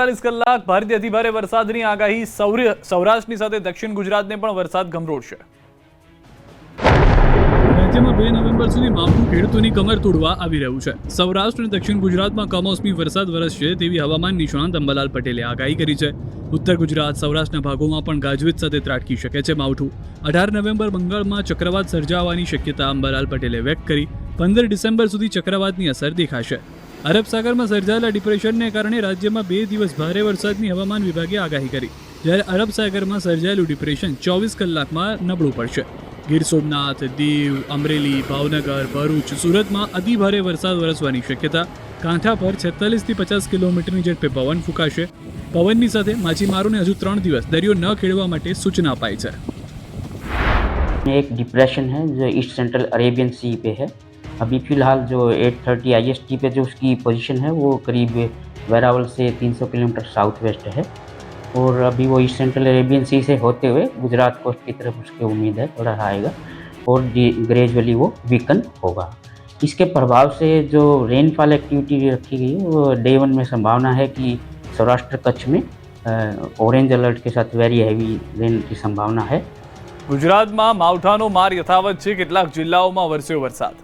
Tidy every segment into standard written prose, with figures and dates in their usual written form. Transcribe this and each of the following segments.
48 કલાક ભારેથી અતિભારે વરસાદની આગાહી સૌરાષ્ટ્રની સાથે દક્ષિણ ગુજરાતને પણ વરસાદ ગમરોળશે। રાજ્યમાં 2 નવેમ્બર સુધી માવઠું ખેડૂતોની કમર તોડવા આવી રહ્યું છે। સૌરાષ્ટ્ર અને દક્ષિણ ગુજરાતમાં કમોસમી વરસાદ વરસશે તેવી હવામાન નિષ્ણાત અંબાલાલ પટેલે આગાહી કરી છે। ઉત્તર ગુજરાત સૌરાષ્ટ્રના ભાગોમાં પણ ગાજવીજ સાથે ત્રાટકી શકે છે માવઠું। 18 નવેમ્બર બંગાળમાં ચક્રવાત સર્જાવાની શક્યતા અંબાલાલ પટેલે વ્યક્ત કરી। 15 ડિસેમ્બર સુધી ચક્રવાતની અસર દેખાશે। અરબ સાગરમાં સર્જાયેલા ડિપ્રેશનને કારણે રાજ્યમાં 2 દિવસ ભારે વરસાદની હવામાન વિભાગે આગાહી કરી, જ્યારે અરબ સાગરમાં સર્જાયેલું ડિપ્રેશન 24 કલાકમાં નબળું પડશે। ગીર સોમનાથ, દીવ, અમરેલી, ભાવનગર, ભરૂચ, સુરતમાં અતિભારે વરસાદ વરસવાની શક્યતા। કાંઠા પર 46 થી 50 કિલોમીટરની ઝડપે પવન ફૂંકાશે। પવનની સાથે માછીમારોને હજુ 3 દિવસ દરિયો ન ખેડવા માટે સૂચના અપાઈ છે। एक डिप्रेशन है जो ईस्ट सेंट्रल अरेबियन सी पे है। अभी फ़िलहाल जो 8:30 IST पे जो उसकी पोजीशन है वो करीब वेरावल से 300 किलोमीटर साउथ वेस्ट है और अभी वो ईस्ट सेंट्रल अरेबियन सी से होते हुए गुजरात कोस्ट की तरफ उसकी उम्मीद है थोड़ा आएगा और ग्रेजुअली वो वीकन होगा। इसके प्रभाव से जो रेनफॉल एक्टिविटी रखी गई है वो डे 1 में संभावना है कि सौराष्ट्र कच्छ में ऑरेंज अलर्ट के साथ वेरी हैवी रेन की संभावना है। ગુજરાતમાં માવઠાનો માર યથાવત છે, કેટલાક જિલ્લાઓમાં વરસ્યો વરસાદ।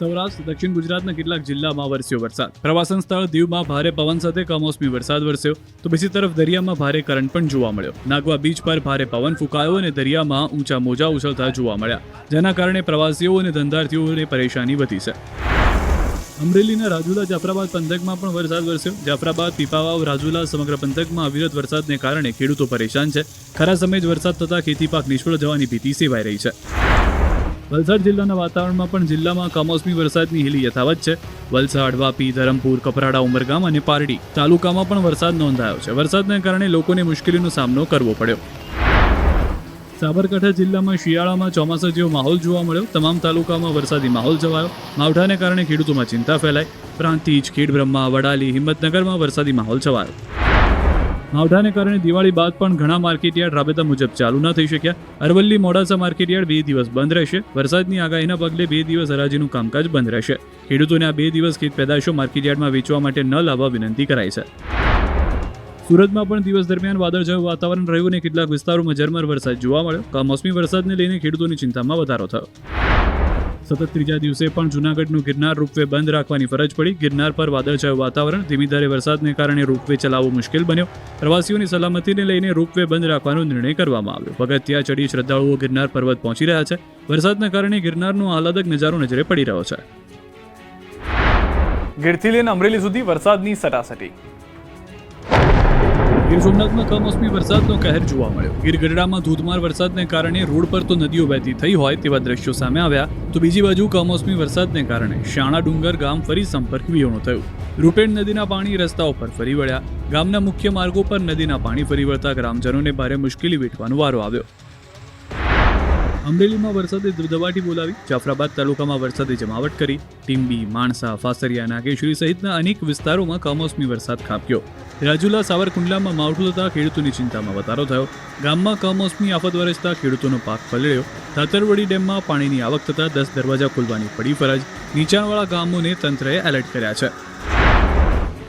સૌરાષ્ટ્ર દક્ષિણ ગુજરાતના કેટલાક જિલ્લામાં વરસ્યો વરસાદ। પ્રવાસન સ્થળ દીવમાં ભારે પવન સાથે કમોસમી વરસાદ વરસ્યો, તો બીજી તરફ દરિયામાં ભારે કરંટ પણ જોવા મળ્યો। નાગવા બીચ પર ભારે પવન ફૂંકાયો અને દરિયામાં ઊંચા મોજા ઉછળતા જોવા મળ્યા, જેના કારણે પ્રવાસીઓ અને ધંધાર્થીઓને પરેશાની વધી છે। અમરેલીના રાજુલા જાફરાબાદ પંથકમાં પણ વરસાદ વરસ્યો। જાફરાબાદ, પીપાવાવ, રાજુલા સમગ્ર પંથકમાં અવિરત વરસાદને કારણે ખેડૂતો પરેશાન છે। ખરા સમયે જ વરસાદ થતાં ખેતી પાક નિષ્ફળ જવાની ભીતિ સેવાઈ રહી છે। વલસાડ જિલ્લાના વાતાવરણમાં પણ જિલ્લામાં કમોસમી વરસાદની હિલી યથાવત છે। વલસાડ, વાપી, ધરમપુર, કપરાડા, ઉમરગામ અને પારડી તાલુકામાં પણ વરસાદ નોંધાયો છે। વરસાદને કારણે લોકોને મુશ્કેલીનો સામનો કરવો પડ્યો। સાબરકાંઠા જિલ્લામાં શિયાળામાં ચોમાસા જેવો માહોલ જોવા મળ્યો। તમામ તાલુકામાં વરસાદી માહોલ છવાયો। માવઠાને કારણે ખેડૂતોમાં ચિંતા ફેલાઈ। પ્રાંતિજ, ખેડબ્રહ્મા, વડાલી, હિંમતનગરમાં વરસાદી માહોલ છવાયો। માવઠાને કારણે દિવાળી બાદ પણ ઘણા માર્કેટયાર્ડ રાબેતા મુજબ ચાલુ ન થઈ શક્યા। અરવલ્લી, મોડાસા માર્કેટયાર્ડ 2 દિવસ બંધ રહેશે। વરસાદની આગાહીના પગલે 2 દિવસ હરાજીનું કામકાજ બંધ રહેશે। ખેડૂતોને આ 2 દિવસ ખેત પેદાશો માર્કેટયાર્ડમાં વેચવા માટે ન લાવવા વિનંતી કરાઈ છે। સુરતમાં પણ દિવસ દરમિયાન વાદળછાયું વાતાવરણ રહ્યું અને કેટલાક વિસ્તારોમાં ઝરમર વરસાદ જોવા મળ્યો। કમોસમી વરસાદને લઈને ખેડૂતોની ચિંતામાં વધારો થયો। સતત ત્રીજા દિવસે પણ જૂનાગઢનું ગિરનાર રોપવે બંધ રાખવાની ફરજ પડી। ગિરનાર પર વાદળછાયું વાતાવરણ, ધીમી ધારે વરસાદને કારણે રોપવે ચલાવવો મુશ્કેલ બન્યો। પ્રવાસીઓની સલામતીને લઈને રોપવે બંધ રાખવાનો નિર્ણય કરવામાં આવ્યો। પગથિયા ચડી શ્રદ્ધાળુઓ ગિરનાર પર્વત પહોંચી રહ્યા છે। વરસાદના કારણે ગિરનારનો આહલાદક નજારો નજરે પડી રહ્યો છે। ગીરથી લઈને અમરેલી સુધી વરસાદની સટાસટી। ગીર સોમનાથમાં કમોસમી વરસાદનો કહેર જોવા મળ્યો। ગીર ગઢડામાં ધોધમાર વરસાદને કારણે રોડ પર તો નદીઓ વહેતી થઈ હોય તેવા દ્રશ્યો સામે આવ્યા, તો બીજી બાજુ કમોસમી વરસાદને કારણે શાણા ડુંગર ગામ ફરી સંપર્ક વિહોણું થયું। રૂપેણ નદીના પાણી રસ્તાઓ પર ફરી વળ્યા। ગામના મુખ્ય માર્ગો પર નદીના પાણી ફરી વળતા ગ્રામજનોને ભારે મુશ્કેલી વેઠવાનો વારો આવ્યો। અમરેલીમાં વરસાદે દબાટી બોલાવી। જાફરાબાદ તાલુકામાં વરસાદે જમાવટ કરી। ટીંબી, માણસા, ફાસરિયા, નાગેશ્વરી સહિતના અનેક વિસ્તારોમાં કમોસમી વરસાદ ખાબક્યો। રાજુલા, સાવરકુંડલામાં માવઠું થતાં ખેડૂતોની ચિંતામાં વધારો થયો। ગામમાં કમોસમી આફત વરસતા ખેડૂતોનો પાક પલળ્યો। ધાતરવડી ડેમમાં પાણીની આવક થતાં 10 દરવાજા ખોલવાની પડી ફરજ। નીચાણવાળા ગામોને તંત્રએ એલર્ટ કર્યા છે।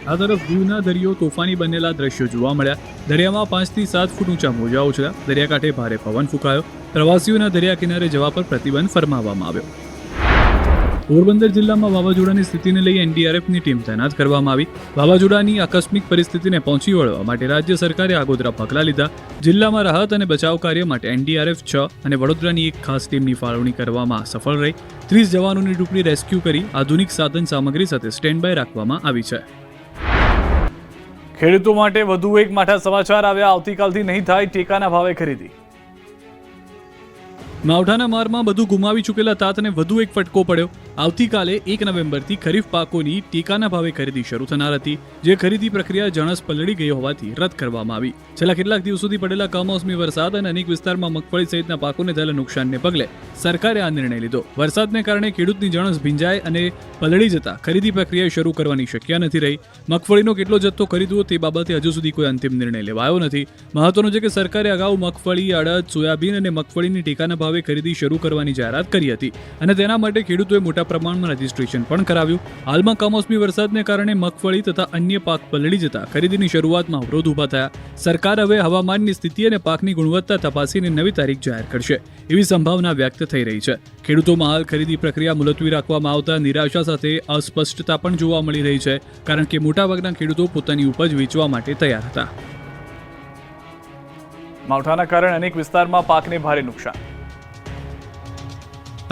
આ તરફ દીવના દરિયો તોફાની બનેલા દ્રશ્યો જોવા મળ્યા। દરિયામાં 5 થી 7 ફૂટ ઊંચા મોજા ઉછળ્યા। દરિયાકાંઠે ભારે પવન ફૂંકાયો। પ્રવાસીઓના દરિયા કિનારે જવા પર પ્રતિબંધ ફરમાવવામાં આવ્યો। પોરબંદર જિલ્લામાં વાવાઝોડાની સ્થિતિને લઈ એનડીઆરએફની ટીમ તૈનાત કરવામાં આવી। વાવાઝોડાની આકસ્મિક પરિસ્થિતિને પહોંચી વળવા માટે રાજ્ય સરકારે આગોતરા પગલાં લીધા। જિલ્લામાં રાહત અને બચાવ કાર્ય માટે એનડીઆરએફ 6 અને વડોદરાની એક ખાસ ટીમની ફાળવણી કરવામાં સફળ રહી। 30 જવાનોની ટુકડી રેસ્ક્યુ કરી આધુનિક સાધન સામગ્રી સાથે સ્ટેન્ડ બાય રાખવામાં આવી છે। ખેડૂતો માટે વધુ એક માઠા સમાચાર આવ્યા। આવતીકાલથી નહીં થાય ટેકાના ભાવે ખરીદી। માવઠાના મારમાં બધું ગુમાવી ચૂકેલા તાતને વધુ એક ફટકો પડ્યો। આવતીકાલે 1 નવેમ્બરથી ખરીફ પાકોની ટેકાના ભાવે ખરીદી શરૂ થનાર હતી, જે ખરીદી પ્રક્રિયા જણસ પલળી ગઈ હોવાથી રદ કરવામાં આવી। છેલ્લા કેટલાક દિવસોથી પડેલા કમોસમી વરસાદ અને અનેક વિસ્તારમાં મગફળી સહિતના પાકોને થયેલા નુકસાનને પગલે સરકારે આ નિર્ણય લીધો। વરસાદને કારણે ખેડૂતની જણસ ભીંજાય અને પલળી જતા ખરીદી પ્રક્રિયા શરૂ કરવાની શક્ય નથી રહી। મગફળીનો કેટલો જથ્થો ખરીદવો તે બાબતે હજુ સુધી કોઈ અંતિમ નિર્ણય લેવાયો નથી। મહત્વનું છે કે સરકારે અગાઉ મગફળી, અડદ, સોયાબીન અને મગફળીની ટેકાના ભાવે હવે ખરીદી શરૂ કરવાની જાહેરાત કરી હતી અને તેના માટે ખેડૂતોએ મોટા પ્રમાણમાં રજીસ્ટ્રેશન પણ કરાવ્યું. હાલમાં કમોસમી વરસાદને કારણે મગફળી તથા અન્ય પાક પલળી જતા ખરીદીની શરૂઆતમાં અવરોધ ઊભા થયા. સરકાર હવે હવામાનની સ્થિતિ અને પાકની ગુણવત્તા તપાસીને નવી તારીખ જાહેર કરશે એવી સંભાવના વ્યક્ત થઈ રહી છે. ખેડૂતોમાં હાલ ખરીદી પ્રક્રિયા મુલતવી રાખવામાં આવતા નિરાશા સાથે અસ્પષ્ટતા પણ જોવા મળી રહી છે, કારણ કે મોટાભાગના ખેડૂતો પોતાની ઉપજ વેચવા માટે તૈયાર હતા. માવઠાના કારણે અનેક વિસ્તારમાં પાકને ભારે નુકસાન.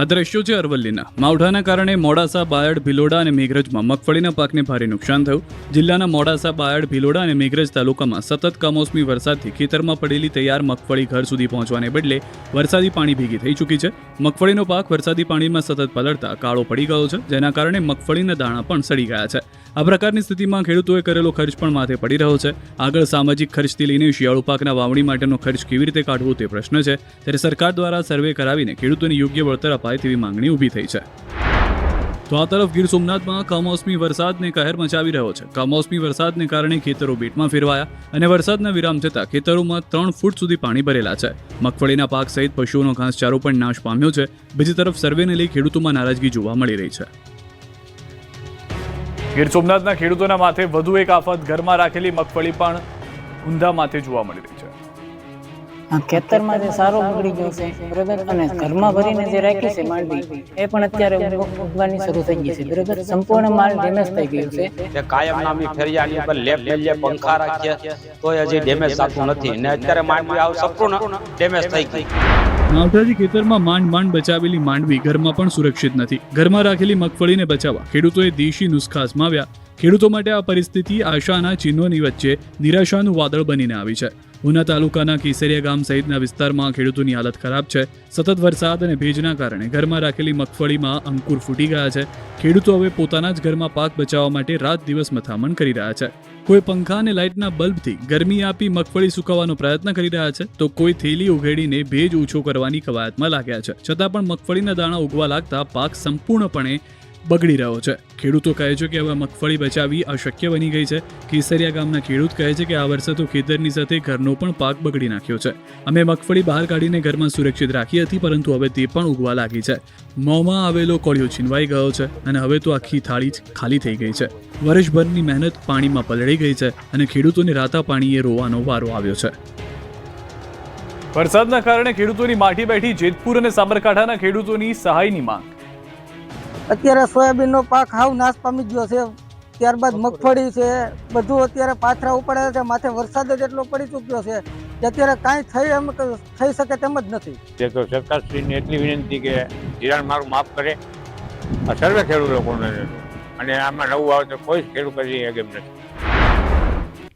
આ દ્રશ્યો છે અરવલ્લીના. માવઠાના કારણે મોડાસા, બાયડ, ભિલોડા અને મેઘરજમાં મગફળીના પાકને ભારે નુકસાન થયું. જિલ્લાના મોડાસા, બાયડ, ભિલોડા અને મેઘરજ તાલુકામાં સતત કમોસમી વરસાદથી ખેતરમાં પડેલી તૈયાર મગફળી ઘર સુધી પહોંચવાને બદલે વરસાદી પાણી ભેગી થઈ ચૂકી છે. મગફળીનો પાક વરસાદી પાણીમાં સતત પલળતા કાળો પડી ગયો છે, જેના કારણે મગફળીના દાણા પણ સડી ગયા છે. આ પ્રકારની સ્થિતિમાં ખેડૂતોએ કરેલો ખર્ચ પણ માથે પડી રહ્યો છે. આગળ સામાજિક ખર્ચથી લઈને શિયાળુ પાકના વાવણી માટેનો ખર્ચ કેવી રીતે કાઢવો તે પ્રશ્ન છે. ત્યારે સરકાર દ્વારા સર્વે કરાવીને ખેડૂતોને યોગ્ય વળતર અપાય તેવી માંગણી ઊભી થઈ છે. તો આ તરફ ગીર સોમનાથમાં કમોસમી વરસાદને કહેર મચાવી રહ્યો છે. કમોસમી વરસાદને કારણે ખેતરો બેટમાં ફેરવાયા અને વરસાદના વિરામ થતાં ખેતરોમાં 3 ફૂટ સુધી પાણી ભરેલા છે. મગફળીના પાક સહિત પશુઓનો ઘાસચારો પણ નાશ પામ્યો છે. બીજી તરફ સર્વેને લઈ ખેડૂતોમાં નારાજગી જોવા મળી રહી છે. ગીર સોમનાથના ખેડૂતોના માથે વધુ એક આફત. ઘરમાં રાખેલી મગફળી પણ ઊંધા માથે જોવા મળી રહી છે. ખેતરમાં જે સારો બગડી ગયો છે બરોબર, અને ઘરમાં ભરીને જે રાખી છે માંડવી એ પણ અત્યારે ઉગવાની શરૂ થઈ ગઈ છે બરોબર. સંપૂર્ણ માલ ડેમેજ થઈ ગયો છે. તે કાયમ નામી ફેરિયાની પર લેપ મેલીએ પંખા રાખીએ તોય હજી ડેમેજ થતું નથી ને અત્યારે માંડવી આવ સંપૂર્ણ ડેમેજ થઈ ગઈ. માવઠાથી ખેતરમાં માંડ બચાવેલી માંડવી ઘરમાં પણ સુરક્ષિત નથી. ઘરમાં રાખેલી મગફળીને બચાવવા ખેડૂતોએ દેશી નુસ્ખા અજમાવ્યા. ખેડૂતો માટે આ પરિસ્થિતિ આશાના ચિહ્નોની વચ્ચે નિરાશાનું વાદળ બનીને આવી છે. ઉના તાલુકાના કેસરિયા ગામ સહિતના વિસ્તારમાં ખેડૂતોની હાલત ખરાબ છે. સતત વરસાદ અને ભેજના કારણે ઘરમાં રાખેલી મગફળીમાં અંકુર ફૂટી ગયા છે. ખેડૂતો હવે પોતાના જ ઘરમાં પાક બચાવવા માટે રાત દિવસ મથામણ કરી રહ્યા છે. કોઈ પંખા અને લાઇટના બલ્બથી ગરમી આપી મગફળી સુકાવવાનો પ્રયત્ન કરી રહ્યા છે, તો કોઈ થેલી ઉઘેડીને ભેજ ઓછો કરવાની કવાયતમાં લાગ્યા છે. છતાં પણ મગફળીના દાણા ઉગવા લાગતા પાક સંપૂર્ણપણે બગડી રહ્યો છે. ખેડૂતો કહે છે કે હવે મગફળી બચાવવી અશક્ય બની ગઈ છે. કેસરિયા ગામના ખેડૂત કહે છે કે આ વર્ષે તો ખેતરની સાથે ઘરનો પણ પાક બગડી નાખ્યો છે. અમે મગફળી બહાર કાઢીને ઘરમાં સુરક્ષિત રાખી હતી, પરંતુ હવે તે પણ ઉગવા લાગી છે. મોંમાં આવેલો કોળિયો છીનવાઈ ગયો છે અને હવે તો આખી થાળી જ ખાલી થઈ ગઈ છે. વર્ષભરની મહેનત પાણીમાં પલળી ગઈ છે અને ખેડૂતોને રાતા પાણીએ રોવાનો વારો આવ્યો છે. વરસાદના કારણે ખેડૂતોની માઠી બેઠી. જેતપુર અને સાબરકાંઠાના ખેડૂતોની સહાયની માંગ. અત્યારે સોયાબીનનો પાક હાવ નાશ પામી ગયો છે. ત્યારબાદ મગફળી છે, બધું અત્યારે પાથરા ઉપડે છે. માથે વરસાદ જ એટલો પડી ચૂક્યો છે કે અત્યારે કાંઈ થઈ શકે તેમ જ નથી. તે તો સરકારશ્રીને એટલી વિનંતી કે ધિરાણ મારું માફ કરે. આ સર્વે ખેડૂત લોકોને અને આમાં નવું આવે તો કોઈ જ ખેડૂત કરી શકે એમ નથી.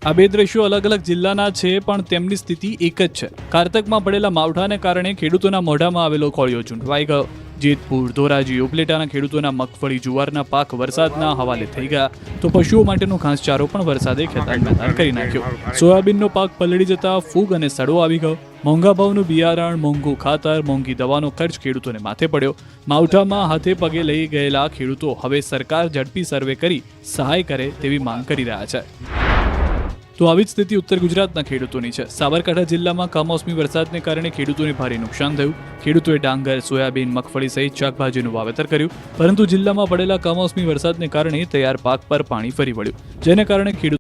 આ બે દ્રશ્યો અલગ અલગ જિલ્લાના છે, પણ તેમની સ્થિતિ એક જ છે. કારતકમાં પડેલા માવઠાને કારણે ખેડૂતોના મોઢામાં આવેલો કોળિયો ઝૂંટવાઈ ગયો. જેતપુર, ધોરાજી, ઉપલેટાના ખેડૂતોના મગફળી, જુવારના પાક વરસાદના હવાલે થઈ ગયા, તો પશુઓ માટેનો ઘાસચારો પણ વરસાદે ખેતાન કરી નાખ્યો. સોયાબીનનો પાક પલળી જતા ફૂગ અને સડો આવી ગયો. મોંઘા ભાવનું બિયારણ, મોંઘું ખાતર, મોંઘી દવાનો ખર્ચ ખેડૂતોને માથે પડ્યો. માવઠામાં હાથે પગે લઈ ગયેલા ખેડૂતો હવે સરકાર ઝડપી સર્વે કરી સહાય કરે તેવી માંગ કરી રહ્યા છે. તો આવી જ સ્થિતિ ઉત્તર ગુજરાતના ખેડૂતોની છે. સાબરકાંઠા જિલ્લામાં કમોસમી વરસાદને કારણે ખેડૂતોને ભારે નુકસાન થયું. ખેડૂતોએ ડાંગર, સોયાબીન, મગફળી સહિત શાકભાજીનું વાવેતર કર્યું, પરંતુ જિલ્લામાં પડેલા કમોસમી વરસાદને કારણે તૈયાર પાક પર પાણી ફરી વળ્યું, જેને કારણે ખેડૂતો